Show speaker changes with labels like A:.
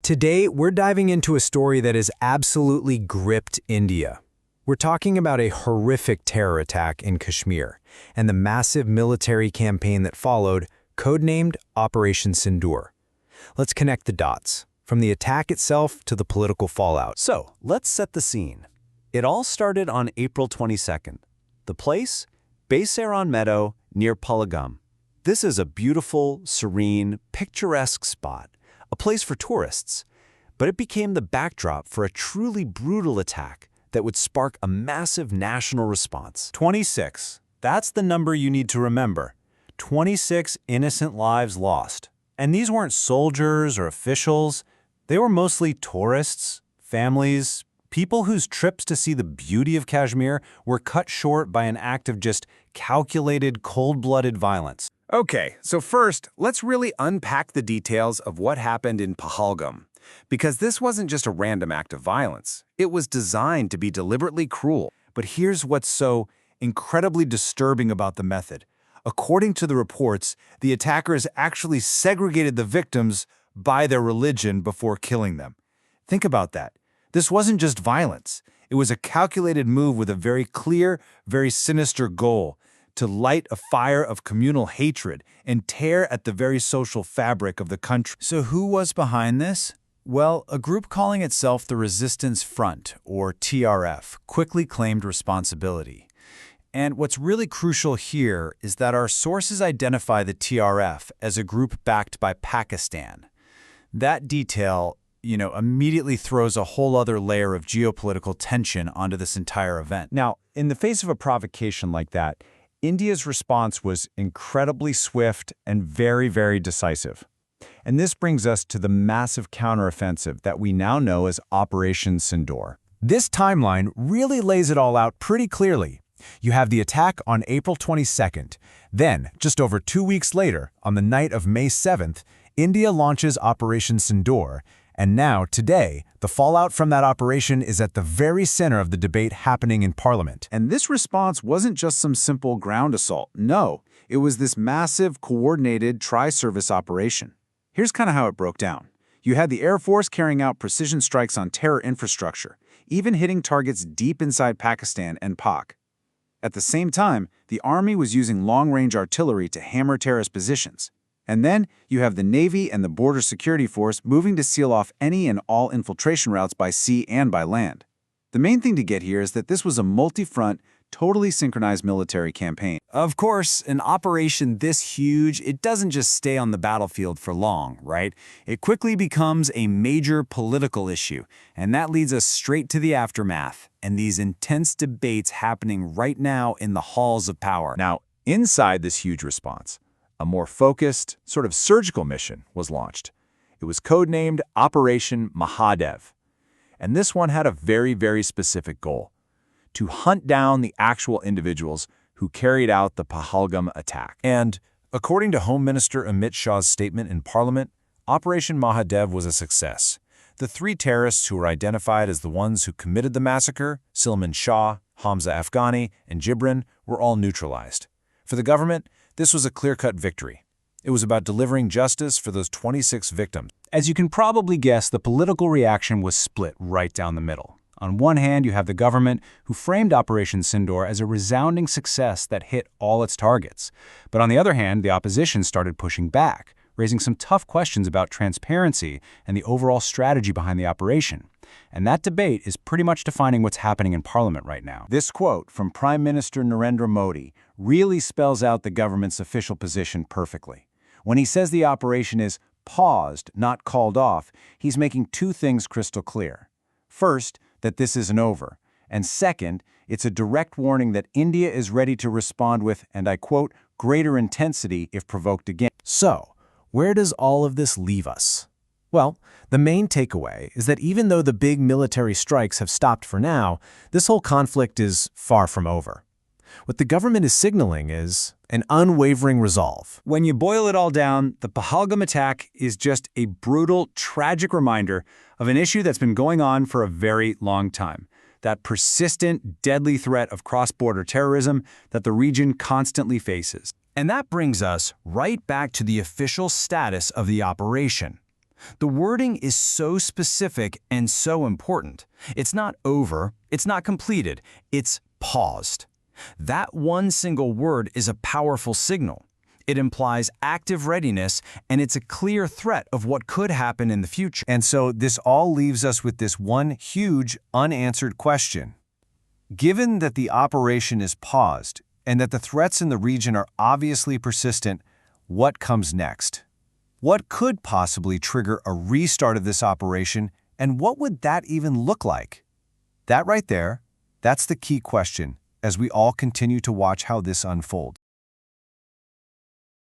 A: Today, we're diving into a story that has absolutely gripped India. We're talking about a horrific terror attack in Kashmir and the massive military campaign that followed, codenamed Operation Sindoor. Let's connect the dots, from the attack itself to the political fallout.
B: So, let's set the scene. It all started on April 22nd. The place? Baysaran Meadow near Pahalgam. This is a beautiful, serene, picturesque spot, a place for tourists. But it became the backdrop for a truly brutal attack that would spark a massive national response.
C: 26. That's the number you need to remember. 26 innocent lives lost. And these weren't soldiers or officials. They were mostly tourists, families, people whose trips to see the beauty of Kashmir were cut short by an act of just calculated, cold-blooded violence.
D: Okay, so first, let's really unpack the details of what happened in Pahalgam. Because this wasn't just a random act of violence. It was designed to be deliberately cruel. But here's what's so incredibly disturbing about the method. According to the reports, the attackers actually segregated the victims by their religion before killing them. Think about that. This wasn't just violence. It was a calculated move with a very clear, very sinister goal: to light a fire of communal hatred and tear at the very social fabric of the country.
C: So who was behind this? Well, a group calling itself the Resistance Front, or TRF, quickly claimed responsibility. And what's really crucial here is that our sources identify the TRF as a group backed by Pakistan. That detail, immediately throws a whole other layer of geopolitical tension onto this entire event.
E: Now, in the face of a provocation like that, India's response was incredibly swift and very, very decisive. And this brings us to the massive counteroffensive that we now know as Operation Sindoor.
A: This timeline really lays it all out pretty clearly. You have the attack on April 22nd. Then, just over 2 weeks later, on the night of May 7th, India launches Operation Sindoor. And now, today, the fallout from that operation is at the very center of the debate happening in Parliament.
D: And this response wasn't just some simple ground assault. No, it was this massive, coordinated tri-service operation. Here's kind of how it broke down. You had the Air Force carrying out precision strikes on terror infrastructure, even hitting targets deep inside Pakistan and Pak. At the same time, the Army was using long-range artillery to hammer terrorist positions. And then you have the Navy and the Border Security Force moving to seal off any and all infiltration routes by sea and by land. The main thing to get here is that this was a multi-front, totally synchronized military campaign.
B: Of course, an operation this huge, it doesn't just stay on the battlefield for long, right? It quickly becomes a major political issue, and that leads us straight to the aftermath and these intense debates happening right now in the halls of power.
E: Now, inside this huge response, a more focused, sort of surgical mission was launched. It was codenamed Operation Mahadev. And this one had a very, very specific goal: to hunt down the actual individuals who carried out the Pahalgam attack.
C: And, according to Home Minister Amit Shah's statement in Parliament, Operation Mahadev was a success. The 3 terrorists who were identified as the ones who committed the massacre, Silman Shah, Hamza Afghani, and Jibrin, were all neutralized. For the government, this was a clear-cut victory. It was about delivering justice for those 26 victims.
A: As you can probably guess, the political reaction was split right down the middle. On one hand, you have the government, who framed Operation Sindoor as a resounding success that hit all its targets. But on the other hand, the opposition started pushing back, raising some tough questions about transparency and the overall strategy behind the operation. And that debate is pretty much defining what's happening in Parliament right now.
E: This quote from Prime Minister Narendra Modi really spells out the government's official position perfectly. When he says the operation is paused, not called off, he's making 2 things crystal clear. First, that this isn't over. And second, it's a direct warning that India is ready to respond with, and I quote, greater intensity if provoked again.
A: So, where does all of this leave us? Well, the main takeaway is that even though the big military strikes have stopped for now, this whole conflict is far from over. What the government is signaling is an unwavering resolve.
B: When you boil it all down, the Pahalgam attack is just a brutal, tragic reminder of an issue that's been going on for a very long time. That persistent, deadly threat of cross-border terrorism that the region constantly faces. And that brings us right back to the official status of the operation.
C: The wording is so specific and so important. It's not over, it's not completed, it's paused. That one single word is a powerful signal. It implies active readiness, and it's a clear threat of what could happen in the future.
E: And so this all leaves us with this one huge unanswered question. Given that the operation is paused and that the threats in the region are obviously persistent, what comes next? What could possibly trigger a restart of this operation, and what would that even look like? That right there, that's the key question as we all continue to watch how this unfolds.